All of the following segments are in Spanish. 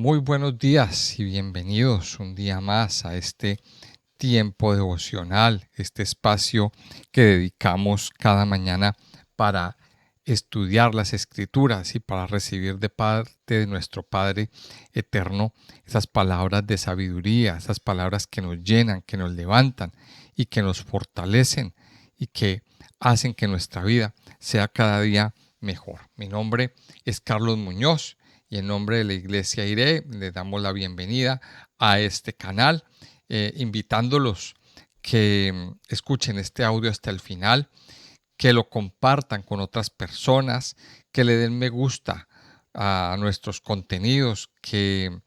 Muy buenos días y bienvenidos un día más a este tiempo devocional, este espacio que dedicamos cada mañana para estudiar las Escrituras y para recibir de parte de nuestro Padre Eterno esas palabras de sabiduría, esas palabras que nos llenan, que nos levantan y que nos fortalecen y que hacen que nuestra vida sea cada día mejor. Mi nombre es Carlos Muñoz y en nombre de la Iglesia IRE les damos la bienvenida a este canal, invitándolos que escuchen este audio hasta el final, que lo compartan con otras personas, que le den me gusta a nuestros contenidos, que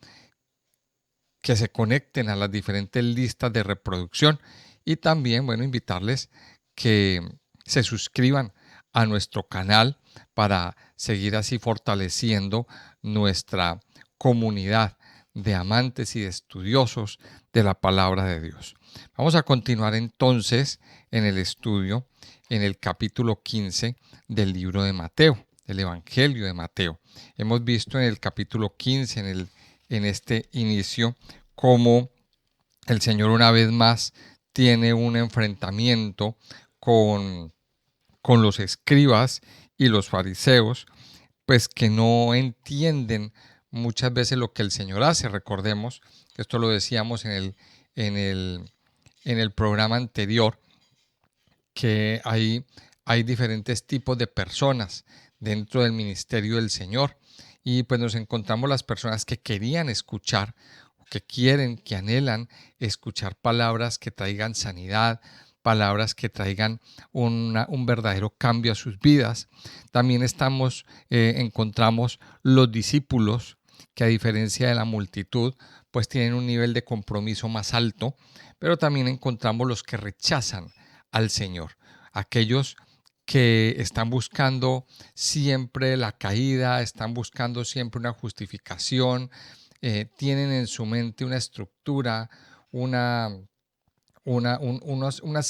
se conecten a las diferentes listas de reproducción y también, invitarles que se suscriban a nuestro canal para seguir así fortaleciendo nuestra comunidad de amantes y de estudiosos de la palabra de Dios. Vamos a continuar entonces en el estudio en el capítulo 15 del libro de Mateo, del Evangelio de Mateo. Hemos visto en el capítulo 15, en este inicio, cómo el Señor una vez más tiene un enfrentamiento con, con los escribas y los fariseos, pues que no entienden muchas veces lo que el Señor hace. Recordemos que esto lo decíamos en el, en el programa anterior, que hay diferentes tipos de personas dentro del ministerio del Señor. Y pues nos encontramos las personas que querían escuchar, que quieren, que anhelan escuchar palabras que traigan sanidad, palabras que traigan un verdadero cambio a sus vidas. También encontramos los discípulos que, a diferencia de la multitud, pues tienen un nivel de compromiso más alto, pero también encontramos los que rechazan al Señor, aquellos que están buscando siempre la caída, están buscando siempre una justificación, tienen en su mente una estructura, unas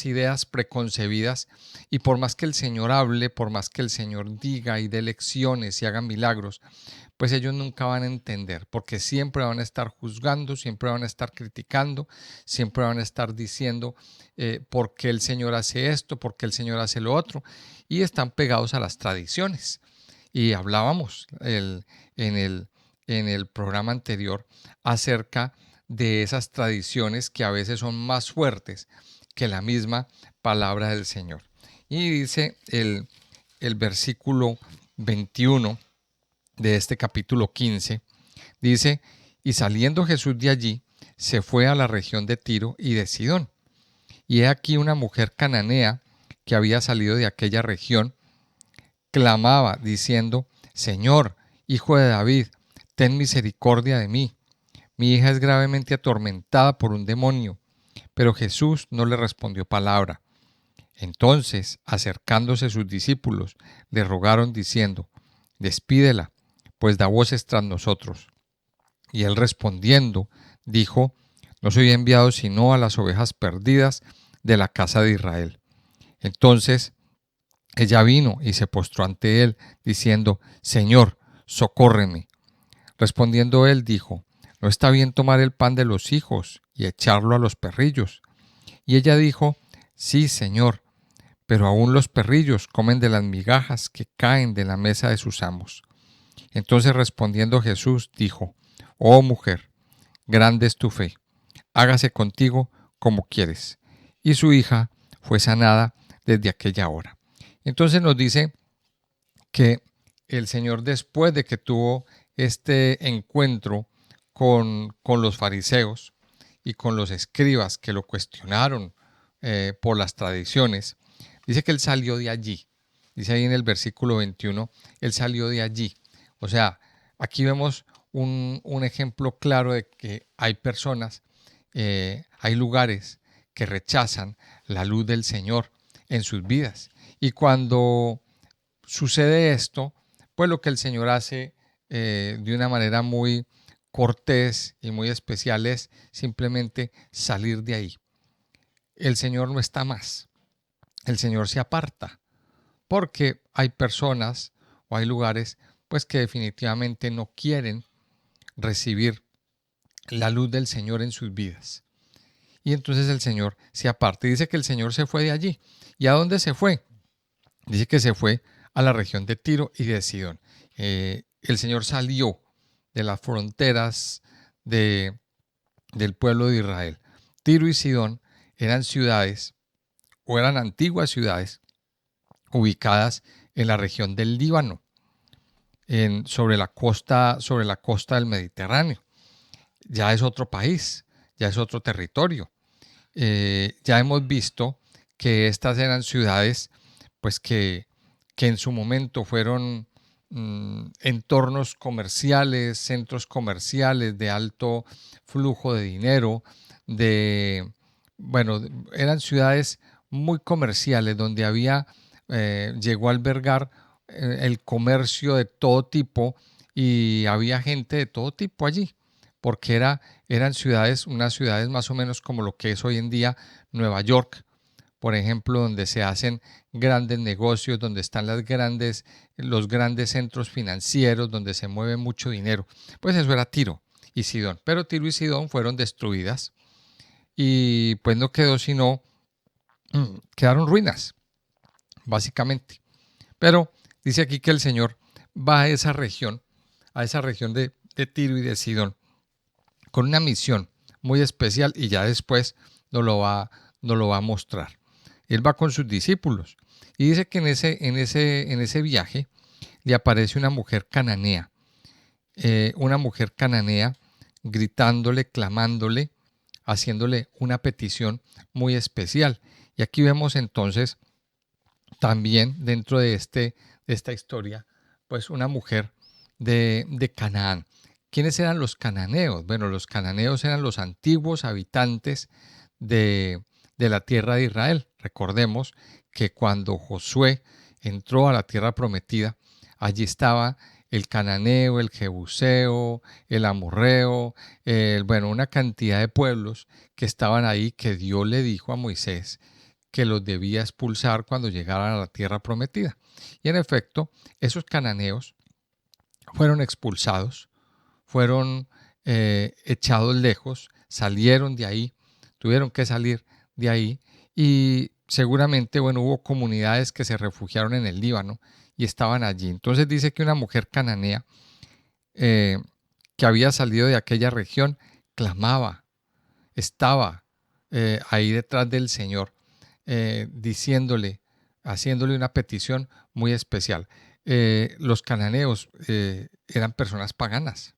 ideas preconcebidas, y por más que el Señor hable, por más que el Señor diga y dé lecciones y haga milagros, pues ellos nunca van a entender, porque siempre van a estar juzgando, siempre van a estar criticando, siempre van a estar diciendo por qué el Señor hace esto, por qué el Señor hace lo otro, y están pegados a las tradiciones. Y hablábamos en el programa anterior acerca de esas tradiciones que a veces son más fuertes que la misma palabra del Señor. Y dice el versículo 21 de este capítulo 15, dice: y saliendo Jesús de allí, se fue a la región de Tiro y de Sidón. Y he aquí una mujer cananea que había salido de aquella región, clamaba diciendo: Señor, hijo de David, ten misericordia de mí. Mi hija es gravemente atormentada por un demonio. Pero Jesús no le respondió palabra. Entonces, acercándose sus discípulos, le rogaron diciendo: despídela, pues da voces tras nosotros. Y él respondiendo, dijo: no soy enviado sino a las ovejas perdidas de la casa de Israel. Entonces ella vino y se postró ante él, diciendo: Señor, socórreme. Respondiendo él, dijo: no está bien tomar el pan de los hijos y echarlo a los perrillos. Y ella dijo: sí, Señor, pero aún los perrillos comen de las migajas que caen de la mesa de sus amos. Entonces respondiendo Jesús dijo: oh mujer, grande es tu fe, hágase contigo como quieres. Y su hija fue sanada desde aquella hora. Entonces nos dice que el Señor, después de que tuvo este encuentro con los fariseos y con los escribas que lo cuestionaron por las tradiciones, dice que él salió de allí. Dice ahí en el versículo 21, él salió de allí. O sea, aquí vemos un ejemplo claro de que hay personas, hay lugares que rechazan la luz del Señor en sus vidas. Y cuando sucede esto, pues lo que el Señor hace de una manera muy cortés y muy especial es simplemente salir de ahí. El Señor no está más. El Señor se aparta, porque hay personas o hay lugares pues que definitivamente no quieren recibir la luz del Señor en sus vidas. Y entonces el Señor se aparta. Dice que el Señor se fue de allí. ¿Y a dónde se fue? Dice que se fue a la región de Tiro y de Sidón. El Señor salió de las fronteras del pueblo de Israel. Tiro y Sidón eran ciudades, o eran antiguas ciudades, ubicadas en la región del Líbano, sobre la costa del Mediterráneo. Ya es otro país, ya es otro territorio. Ya hemos visto que estas eran ciudades pues que en su momento fueron entornos comerciales, centros comerciales de alto flujo de dinero, eran ciudades muy comerciales donde llegó a albergar el comercio de todo tipo y había gente de todo tipo allí, porque eran unas ciudades más o menos como lo que es hoy en día Nueva York, por ejemplo, donde se hacen grandes negocios, donde están los grandes centros financieros, donde se mueve mucho dinero. Pues eso era Tiro y Sidón. Pero Tiro y Sidón fueron destruidas y pues no quedó sino, quedaron ruinas, básicamente. Pero dice aquí que el Señor va a esa región de Tiro y de Sidón, con una misión muy especial y ya después nos lo va a mostrar. Él va con sus discípulos y dice que en ese viaje le aparece una mujer cananea, gritándole, clamándole, haciéndole una petición muy especial. Y aquí vemos entonces también dentro de esta historia, pues una mujer de Canaán. ¿Quiénes eran los cananeos? Bueno, los cananeos eran los antiguos habitantes de la tierra de Israel. Recordemos que cuando Josué entró a la tierra prometida, allí estaba el cananeo, el jebuseo, el amorreo, una cantidad de pueblos que estaban ahí, que Dios le dijo a Moisés que los debía expulsar cuando llegaran a la tierra prometida. Y en efecto, esos cananeos fueron expulsados, fueron echados lejos, salieron de ahí, tuvieron que salir de ahí y seguramente, hubo comunidades que se refugiaron en el Líbano y estaban allí. Entonces dice que una mujer cananea que había salido de aquella región clamaba, estaba ahí detrás del Señor, haciéndole una petición muy especial. Los cananeos eran personas paganas.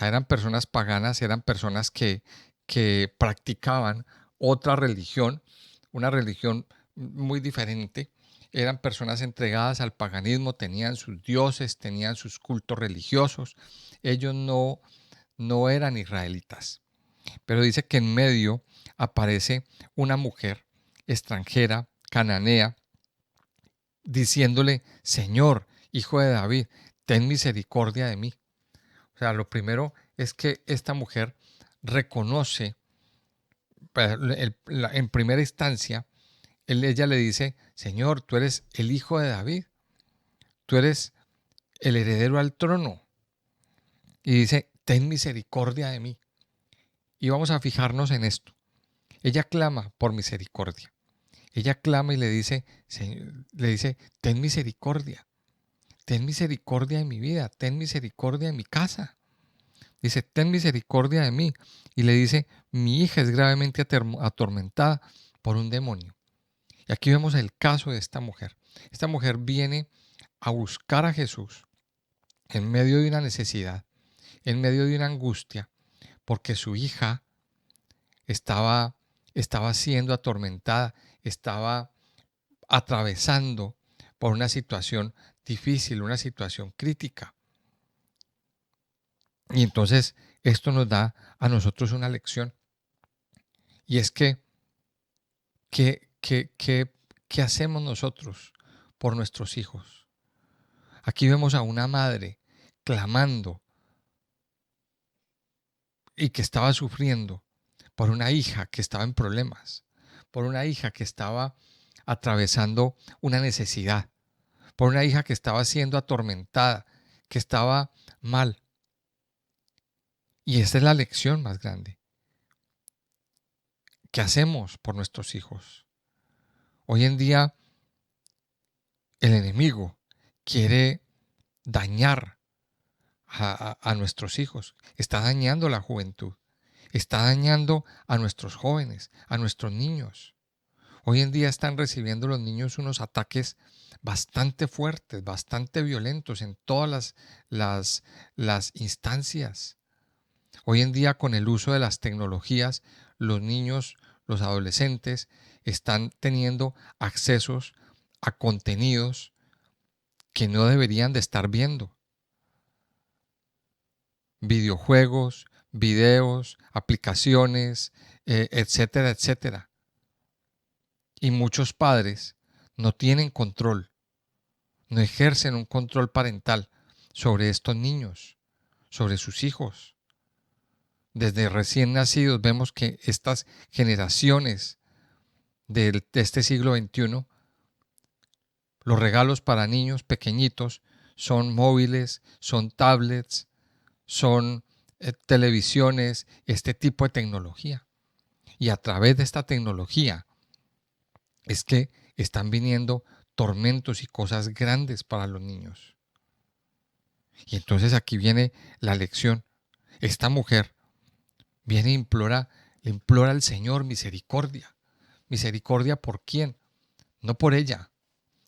Eran personas paganas, eran personas que practicaban otra religión, una religión muy diferente. Eran personas entregadas al paganismo, tenían sus dioses, tenían sus cultos religiosos. Ellos no eran israelitas. Pero dice que en medio aparece una mujer extranjera, cananea, diciéndole: Señor, hijo de David, ten misericordia de mí. O sea, lo primero es que esta mujer reconoce, en primera instancia, ella le dice: Señor, tú eres el hijo de David, tú eres el heredero al trono. Y dice: ten misericordia de mí. Y vamos a fijarnos en esto. Ella clama por misericordia. Ella clama y le dice, ten misericordia de mi vida, ten misericordia de mi casa. Dice: ten misericordia de mí. Y le dice: mi hija es gravemente atormentada por un demonio. Y aquí vemos el caso de esta mujer. Esta mujer viene a buscar a Jesús en medio de una necesidad, en medio de una angustia, porque su hija estaba siendo atormentada, estaba atravesando por una situación difícil, una situación crítica. Y entonces esto nos da a nosotros una lección. Y es ¿qué hacemos nosotros por nuestros hijos? Aquí vemos a una madre clamando y que estaba sufriendo por una hija que estaba en problemas, por una hija que estaba atravesando una necesidad, por una hija que estaba siendo atormentada, que estaba mal. Y esta es la lección más grande. ¿Qué hacemos por nuestros hijos? Hoy en día el enemigo quiere dañar a nuestros hijos, está dañando la juventud, está dañando a nuestros jóvenes, a nuestros niños. Hoy en día están recibiendo los niños unos ataques bastante fuertes, bastante violentos en todas las instancias. Hoy en día, con el uso de las tecnologías, los niños, los adolescentes están teniendo accesos a contenidos que no deberían de estar viendo. Videojuegos, videos, aplicaciones, etcétera, etcétera. Y muchos padres no tienen control, no ejercen un control parental sobre estos niños, sobre sus hijos. Desde recién nacidos vemos que estas generaciones de este siglo XXI, los regalos para niños pequeñitos son móviles, son tablets, son televisiones, este tipo de tecnología. Y a través de esta tecnología es que están viniendo tormentos y cosas grandes para los niños. Y entonces aquí viene la lección. Esta mujer viene e le implora al Señor misericordia. ¿Misericordia por quién? No por ella,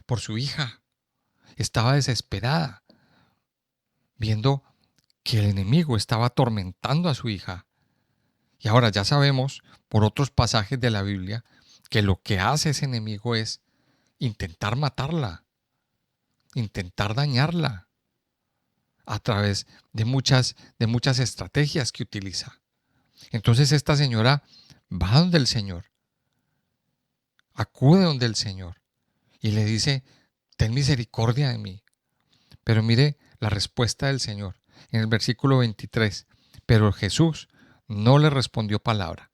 por su hija. Estaba desesperada, viendo que el enemigo estaba atormentando a su hija. Y ahora ya sabemos, por otros pasajes de la Biblia, que lo que hace ese enemigo es intentar matarla, intentar dañarla, a través de muchas estrategias que utiliza. Entonces esta señora va donde el Señor, acude donde el Señor y le dice, ten misericordia de mí. Pero mire la respuesta del Señor en el versículo 23. Pero Jesús no le respondió palabra.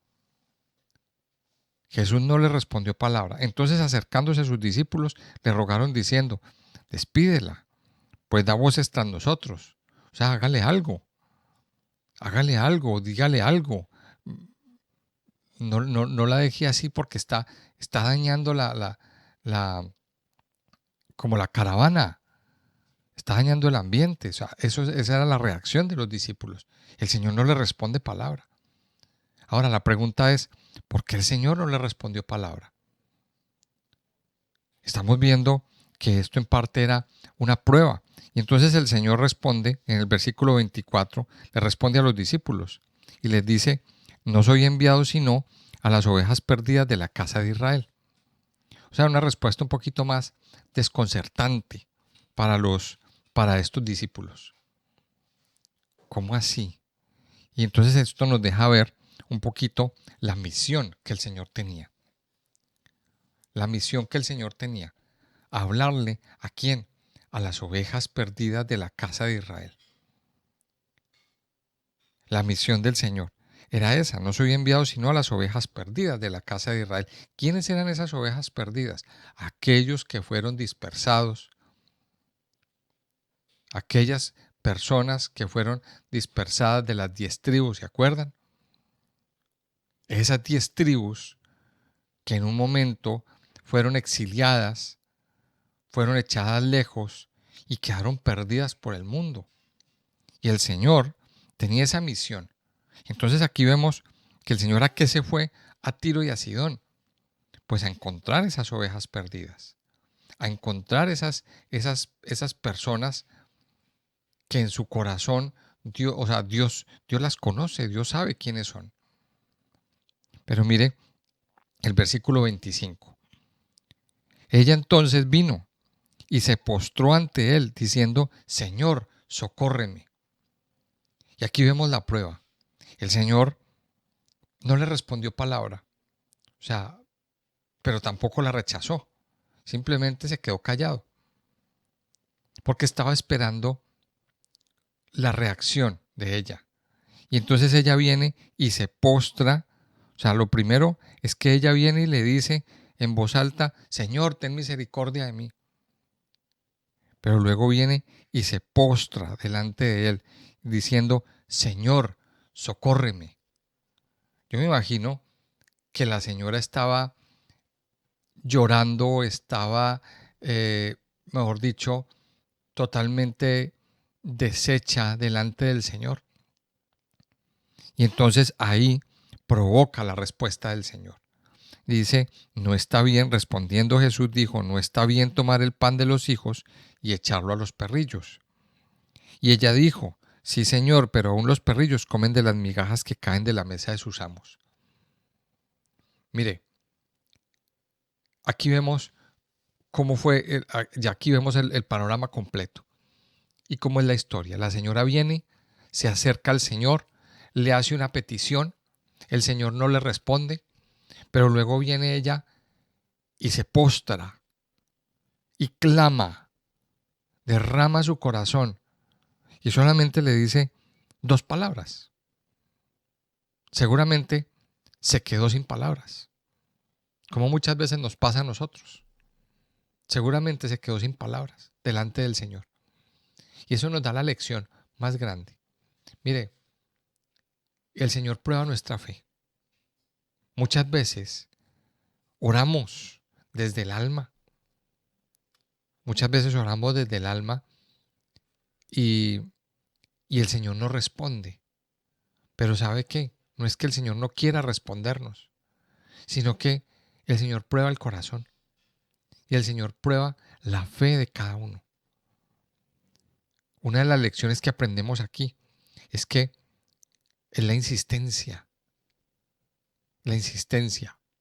Jesús no le respondió palabra. Entonces, acercándose a sus discípulos, le rogaron diciendo, despídela, pues da voces tras nosotros. O sea, hágale algo, dígale algo. No la deje así porque está dañando la, como la caravana. Está dañando el ambiente. O sea, esa era la reacción de los discípulos. El Señor no le responde palabra. Ahora la pregunta es, ¿por qué el Señor no le respondió palabra? Estamos viendo que esto en parte era una prueba. Y entonces el Señor responde, en el versículo 24, le responde a los discípulos y les dice, no soy enviado sino a las ovejas perdidas de la casa de Israel. O sea, una respuesta un poquito más desconcertante para estos discípulos. ¿Cómo así? Y entonces esto nos deja ver un poquito la misión que el Señor tenía. La misión que el Señor tenía. Hablarle ¿a quién? A las ovejas perdidas de la casa de Israel. La misión del Señor era esa. No soy enviado sino a las ovejas perdidas de la casa de Israel. ¿Quiénes eran esas ovejas perdidas? Aquellos que fueron dispersados. Aquellas personas que fueron dispersadas de las 10 tribus, ¿se acuerdan? Esas 10 tribus que en un momento fueron exiliadas, fueron echadas lejos y quedaron perdidas por el mundo. Y el Señor tenía esa misión. Entonces aquí vemos que el Señor ¿a qué se fue? A Tiro y a Sidón. Pues a encontrar esas ovejas perdidas. A encontrar esas personas que en su corazón Dios, o sea, Dios las conoce, Dios sabe quiénes son. Pero mire el versículo 25. Ella entonces vino y se postró ante él diciendo, Señor, socórreme. Y aquí vemos la prueba. El Señor no le respondió palabra, o sea, pero tampoco la rechazó. Simplemente se quedó callado, porque estaba esperando la reacción de ella. Y entonces ella viene y se postra. O sea, lo primero es que ella viene y le dice en voz alta, Señor, ten misericordia de mí. Pero luego viene y se postra delante de él, diciendo, Señor, socórreme. Yo me imagino que la señora estaba llorando, estaba, mejor dicho, totalmente deshecha delante del Señor. Y entonces ahí provoca la respuesta del Señor. Dice, no está bien, respondiendo Jesús dijo, no está bien tomar el pan de los hijos y echarlo a los perrillos. Y ella dijo, sí Señor, pero aún los perrillos comen de las migajas que caen de la mesa de sus amos. Mire, aquí vemos cómo fue, ya aquí vemos el panorama completo y cómo es la historia. La señora viene, se acerca al Señor, le hace una petición, el Señor no le responde, pero luego viene ella y se postra y clama, derrama su corazón y solamente le dice dos palabras. Seguramente se quedó sin palabras, como muchas veces nos pasa a nosotros. Seguramente se quedó sin palabras delante del Señor. Y eso nos da la lección más grande. Mire, el Señor prueba nuestra fe. Muchas veces oramos desde el alma. Muchas veces oramos desde el alma y, y el Señor nos responde. Pero ¿sabe qué? No es que el Señor no quiera respondernos, sino que el Señor prueba el corazón y el Señor prueba la fe de cada uno. Una de las lecciones que aprendemos aquí es que es la insistencia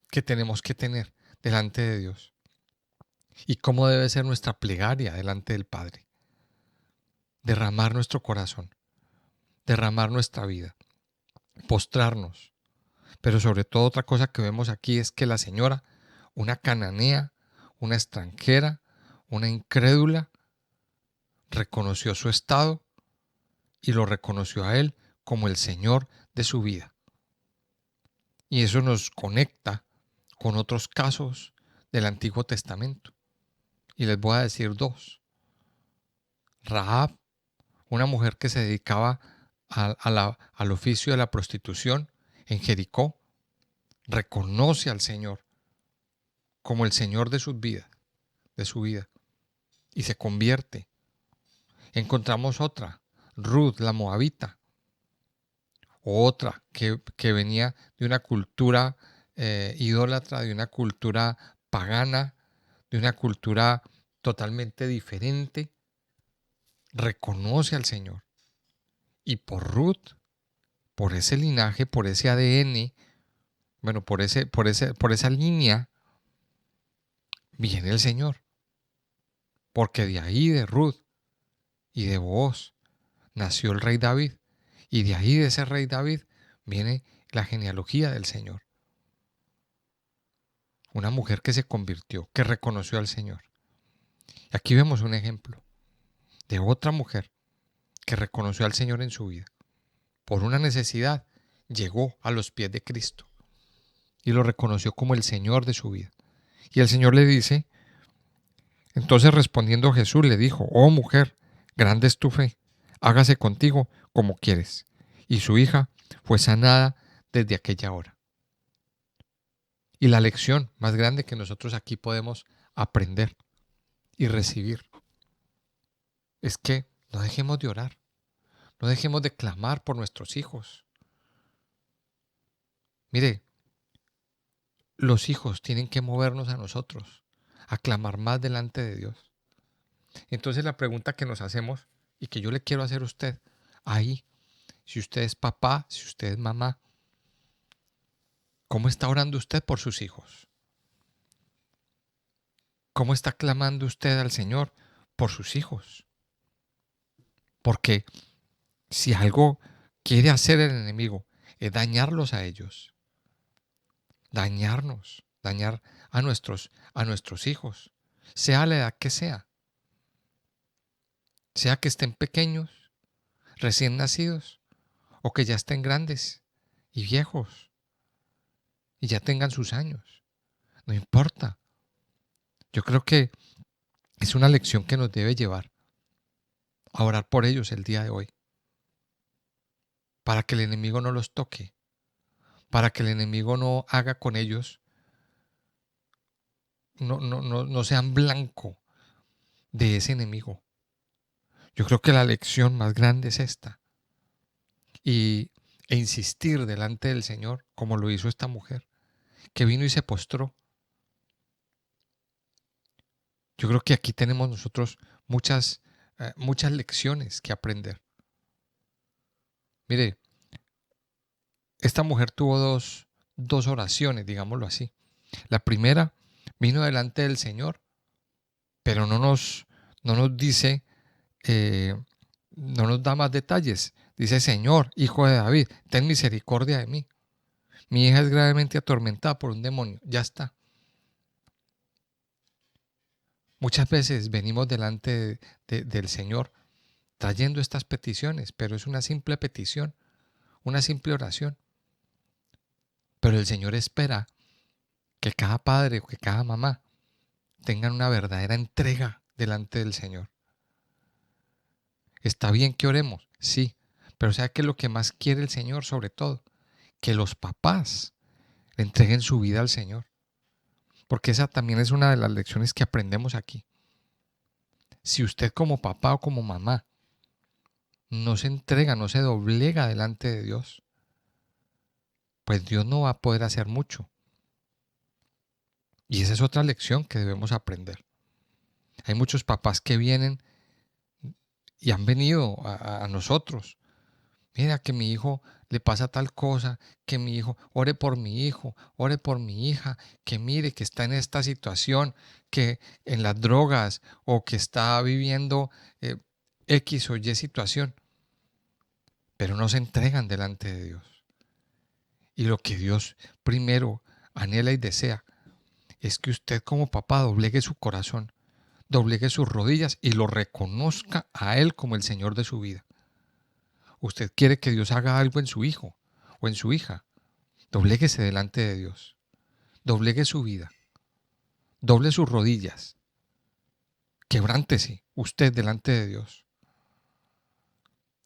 que tenemos que tener delante de Dios y cómo debe ser nuestra plegaria delante del Padre. Derramar nuestro corazón, derramar nuestra vida, postrarnos. Pero sobre todo otra cosa que vemos aquí es que la señora, una cananea, una extranjera, una incrédula, reconoció su estado y lo reconoció a él como el Señor de su vida. Y eso nos conecta con otros casos del Antiguo Testamento. Y les voy a decir dos. Rahab, una mujer que se dedicaba al oficio de la prostitución en Jericó, reconoce al Señor como el Señor de su vida, y se convierte. Encontramos otra, Ruth, la moabita, otra que venía de una cultura idólatra, de una cultura pagana, de una cultura totalmente diferente, reconoce al Señor. Y por Ruth, por ese linaje, por ese ADN, bueno, por esa línea, viene el Señor. Porque de ahí, de Ruth y de Booz, nació el rey David. Y de ahí, de ese rey David, viene la genealogía del Señor. Una mujer que se convirtió, que reconoció al Señor. Y aquí vemos un ejemplo de otra mujer que reconoció al Señor en su vida. Por una necesidad, llegó a los pies de Cristo y lo reconoció como el Señor de su vida. Y el Señor le dice, entonces respondiendo Jesús le dijo, oh mujer, grande es tu fe, hágase contigo como quieres. Y su hija fue sanada desde aquella hora. Y la lección más grande que nosotros aquí podemos aprender y recibir es que no dejemos de orar, no dejemos de clamar por nuestros hijos. Mire, los hijos tienen que movernos a nosotros, a clamar más delante de Dios. Entonces la pregunta que nos hacemos y que yo le quiero hacer a usted, ahí, si usted es papá, si usted es mamá, ¿cómo está orando usted por sus hijos? ¿Cómo está clamando usted al Señor por sus hijos? Porque si algo quiere hacer el enemigo es dañarlos a ellos, dañarnos, dañar a nuestros hijos, sea la edad que sea que estén pequeños, recién nacidos, o que ya estén grandes y viejos y ya tengan sus años. No importa. Yo creo que es una lección que nos debe llevar a orar por ellos el día de hoy. para que el enemigo no los toque, para que el enemigo no haga con ellos, no sean blanco de ese enemigo. Yo creo que la lección más grande es esta. E insistir delante del Señor, como lo hizo esta mujer, que vino y se postró. Yo creo que aquí tenemos nosotros muchas lecciones que aprender. Mire, esta mujer tuvo dos oraciones, digámoslo así. La primera vino delante del Señor, pero no nos dice, no nos da más detalles. Dice: Señor, hijo de David, ten misericordia de mí. Mi hija es gravemente atormentada por un demonio. Ya está. Muchas veces venimos delante del Señor trayendo estas peticiones, pero es una simple petición, una simple oración. Pero el Señor espera que cada padre o que cada mamá tengan una verdadera entrega delante del Señor. Está bien que oremos, sí, pero ¿sabe qué es lo que más quiere el Señor sobre todo? Que los papás le entreguen su vida al Señor. Porque esa también es una de las lecciones que aprendemos aquí. Si usted como papá o como mamá no se entrega, no se doblega delante de Dios, pues Dios no va a poder hacer mucho. Y esa es otra lección que debemos aprender. Hay muchos papás que vienen y han venido a nosotros. Mira que mi hijo le pasa tal cosa, que mi hijo, ore por mi hijo, ore por mi hija, que mire que está en esta situación, que en las drogas o que está viviendo X o Y situación, pero no se entregan delante de Dios. Y lo que Dios primero anhela y desea es que usted como papá doblegue su corazón, doblegue sus rodillas y lo reconozca a Él como el Señor de su vida. Usted quiere que Dios haga algo en su hijo o en su hija. Dobléguese delante de Dios. Doblegue su vida. Doble sus rodillas. Quebrántese usted delante de Dios.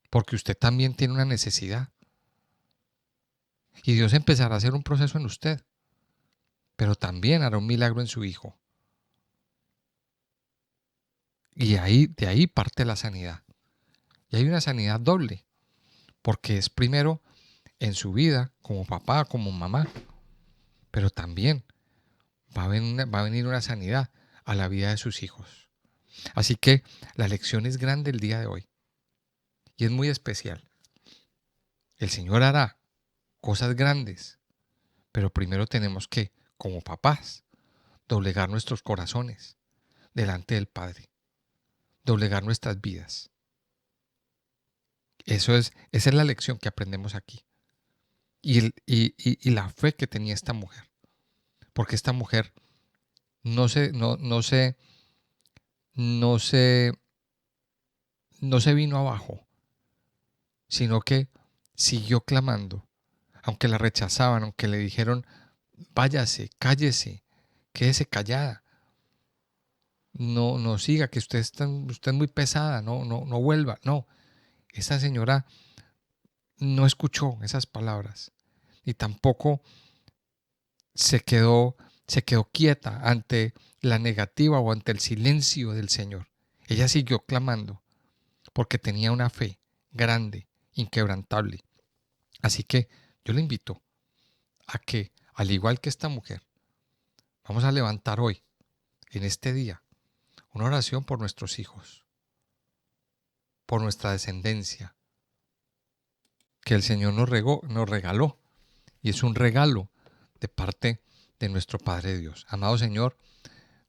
Porque usted también tiene una necesidad. Y Dios empezará a hacer un proceso en usted. Pero también hará un milagro en su hijo. Y de ahí parte la sanidad. Y hay una sanidad doble. Porque es primero en su vida, como papá, como mamá. Pero también va a venir una sanidad a la vida de sus hijos. Así que la lección es grande el día de hoy. Y es muy especial. El Señor hará cosas grandes. Pero primero tenemos que, como papás, doblegar nuestros corazones delante del Padre. Doblegar nuestras vidas. Esa es la lección que aprendemos aquí. Y la fe que tenía esta mujer. Porque esta mujer no se vino abajo, sino que siguió clamando. Aunque la rechazaban, aunque le dijeron: váyase, cállese, quédese callada. No siga, que usted es muy pesada, no vuelva. No, esa señora no escuchó esas palabras y tampoco se quedó quieta ante la negativa o ante el silencio del Señor. Ella siguió clamando porque tenía una fe grande, inquebrantable. Así que yo le invito a que, al igual que esta mujer, vamos a levantar hoy, en este día, una oración por nuestros hijos, por nuestra descendencia, que el Señor nos regaló, y es un regalo de parte de nuestro Padre Dios. Amado Señor,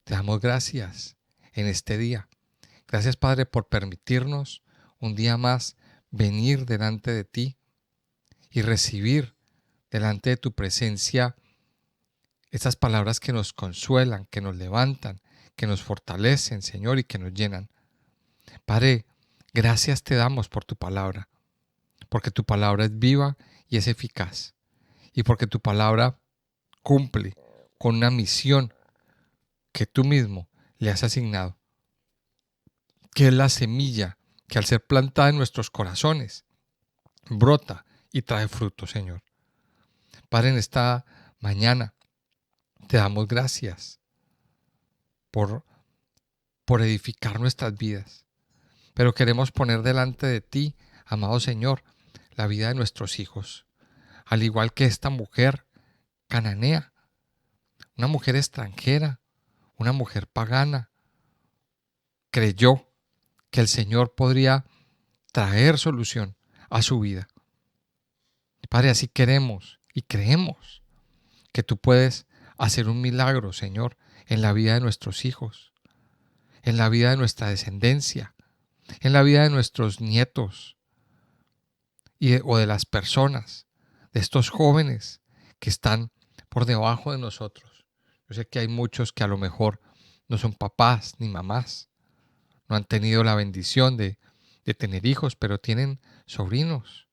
te damos gracias en este día. Gracias, Padre, por permitirnos un día más venir delante de ti y recibir delante de tu presencia estas palabras que nos consuelan, que nos levantan, que nos fortalecen, Señor, y que nos llenan. Padre, gracias te damos por tu palabra, porque tu palabra es viva y es eficaz, y porque tu palabra cumple con una misión que tú mismo le has asignado, que es la semilla que, al ser plantada en nuestros corazones, brota y trae fruto, Señor. Padre, en esta mañana te damos gracias por, por edificar nuestras vidas, pero queremos poner delante de ti, amado Señor, la vida de nuestros hijos, al igual que esta mujer cananea, una mujer extranjera, una mujer pagana, creyó que el Señor podría traer solución a su vida. Padre, así queremos y creemos que tú puedes hacer un milagro, Señor, en la vida de nuestros hijos, en la vida de nuestra descendencia, en la vida de nuestros nietos o de las personas, de estos jóvenes que están por debajo de nosotros. Yo sé que hay muchos que a lo mejor no son papás ni mamás, no han tenido la bendición de tener hijos, pero tienen sobrinos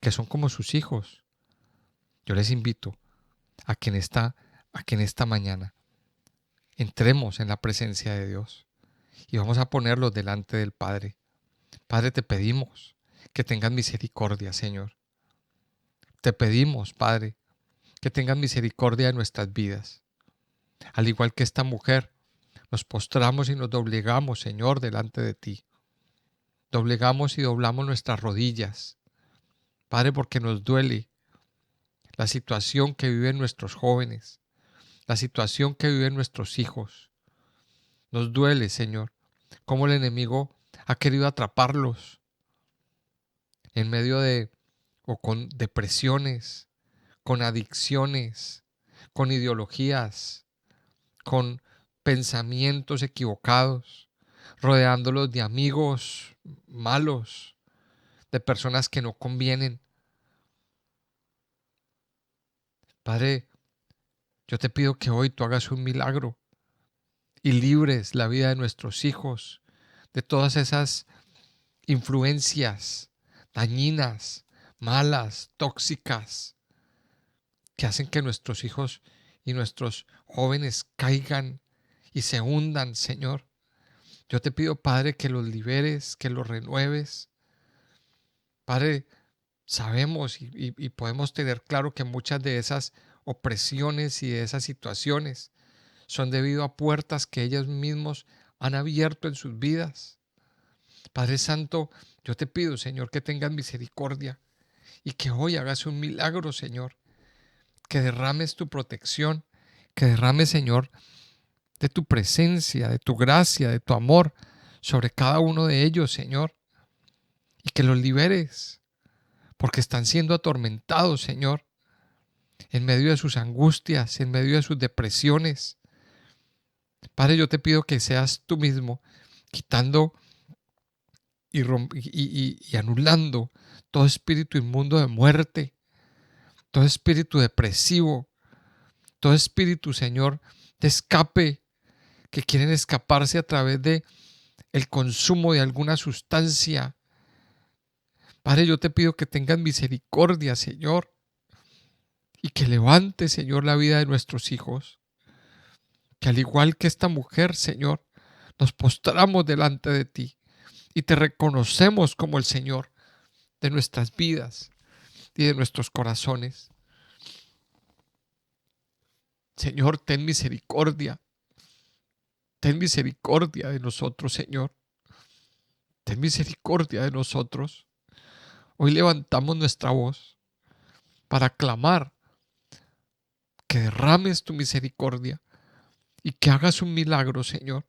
que son como sus hijos. Yo les invito a que en esta mañana entremos en la presencia de Dios y vamos a ponerlos delante del Padre. Padre, te pedimos que tengas misericordia, Señor. Te pedimos, Padre, que tengas misericordia de nuestras vidas. Al igual que esta mujer, nos postramos y nos doblegamos, Señor, delante de ti. Doblegamos y doblamos nuestras rodillas, Padre, porque nos duele la situación que viven nuestros jóvenes, la situación que viven nuestros hijos. Nos duele, Señor, cómo el enemigo ha querido atraparlos en medio de o con depresiones, con adicciones, con ideologías, con pensamientos equivocados, rodeándolos de amigos malos, de personas que no convienen. Padre, yo te pido que hoy tú hagas un milagro y libres la vida de nuestros hijos de todas esas influencias dañinas, malas, tóxicas, que hacen que nuestros hijos y nuestros jóvenes caigan y se hundan, Señor. Yo te pido, Padre, que los liberes, que los renueves. Padre, sabemos y podemos tener claro que muchas de esas opresiones y de esas situaciones son debido a puertas que ellos mismos han abierto en sus vidas. Padre Santo, yo te pido, Señor, que tengas misericordia y que hoy hagas un milagro, Señor, que derrames tu protección, que derrames, Señor, de tu presencia, de tu gracia, de tu amor sobre cada uno de ellos, Señor, y que los liberes, porque están siendo atormentados, Señor, en medio de sus angustias, en medio de sus depresiones. Padre, yo te pido que seas tú mismo quitando y anulando todo espíritu inmundo de muerte, todo espíritu depresivo, todo espíritu, Señor, de escape, que quieren escaparse a través de el consumo de alguna sustancia. Padre, yo te pido que tengas misericordia, Señor, y que levantes, Señor, la vida de nuestros hijos. Que al igual que esta mujer, Señor, nos postramos delante de ti y te reconocemos como el Señor de nuestras vidas y de nuestros corazones. Señor, ten misericordia. Ten misericordia de nosotros, Señor. Ten misericordia de nosotros. Hoy levantamos nuestra voz para clamar que derrames tu misericordia y que hagas un milagro, Señor,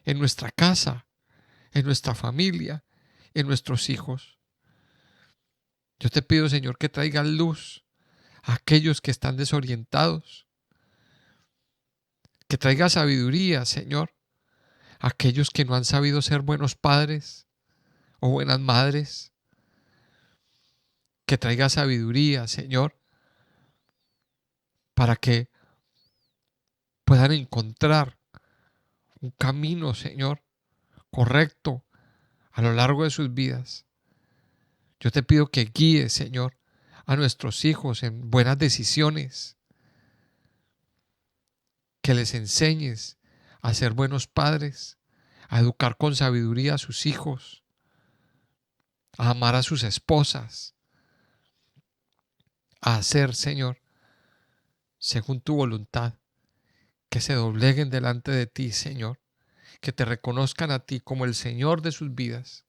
en nuestra casa, en nuestra familia, en nuestros hijos. Yo te pido, Señor, que traigas luz a aquellos que están desorientados, que traiga sabiduría, Señor, a aquellos que no han sabido ser buenos padres o buenas madres, que traiga sabiduría, Señor, para que puedan encontrar un camino, Señor, correcto a lo largo de sus vidas. Yo te pido que guíes, Señor, a nuestros hijos en buenas decisiones, que les enseñes a ser buenos padres, a educar con sabiduría a sus hijos, a amar a sus esposas, a hacer, Señor, según tu voluntad, que se dobleguen delante de ti, Señor, que te reconozcan a ti como el Señor de sus vidas,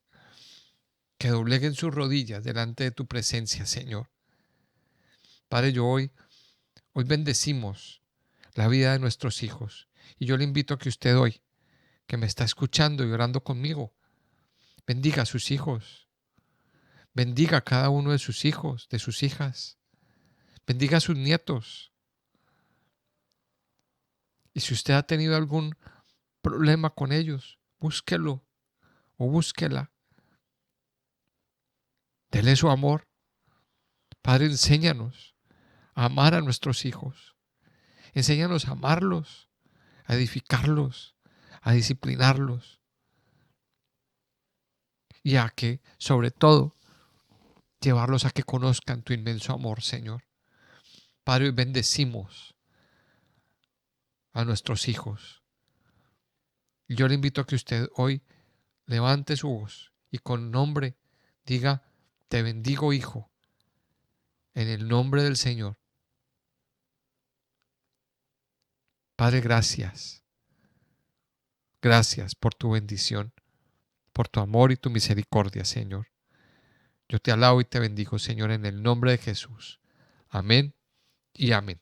que dobleguen sus rodillas delante de tu presencia, Señor. Padre, hoy bendecimos la vida de nuestros hijos y yo le invito a que usted hoy, que me está escuchando y orando conmigo, bendiga a sus hijos, bendiga a cada uno de sus hijos, de sus hijas, bendiga a sus nietos. Y si usted ha tenido algún problema con ellos, búsquelo o búsquela. Dele su amor. Padre, enséñanos a amar a nuestros hijos. Enséñanos a amarlos, a edificarlos, a disciplinarlos y a que, sobre todo, llevarlos a que conozcan tu inmenso amor, Señor. Padre, hoy bendecimos a nuestros hijos. Y yo le invito a que usted hoy levante su voz y con nombre diga: te bendigo, hijo, en el nombre del Señor. Padre, gracias. Gracias por tu bendición, por tu amor y tu misericordia, Señor. Yo te alabo y te bendigo, Señor, en el nombre de Jesús. Amén y amén.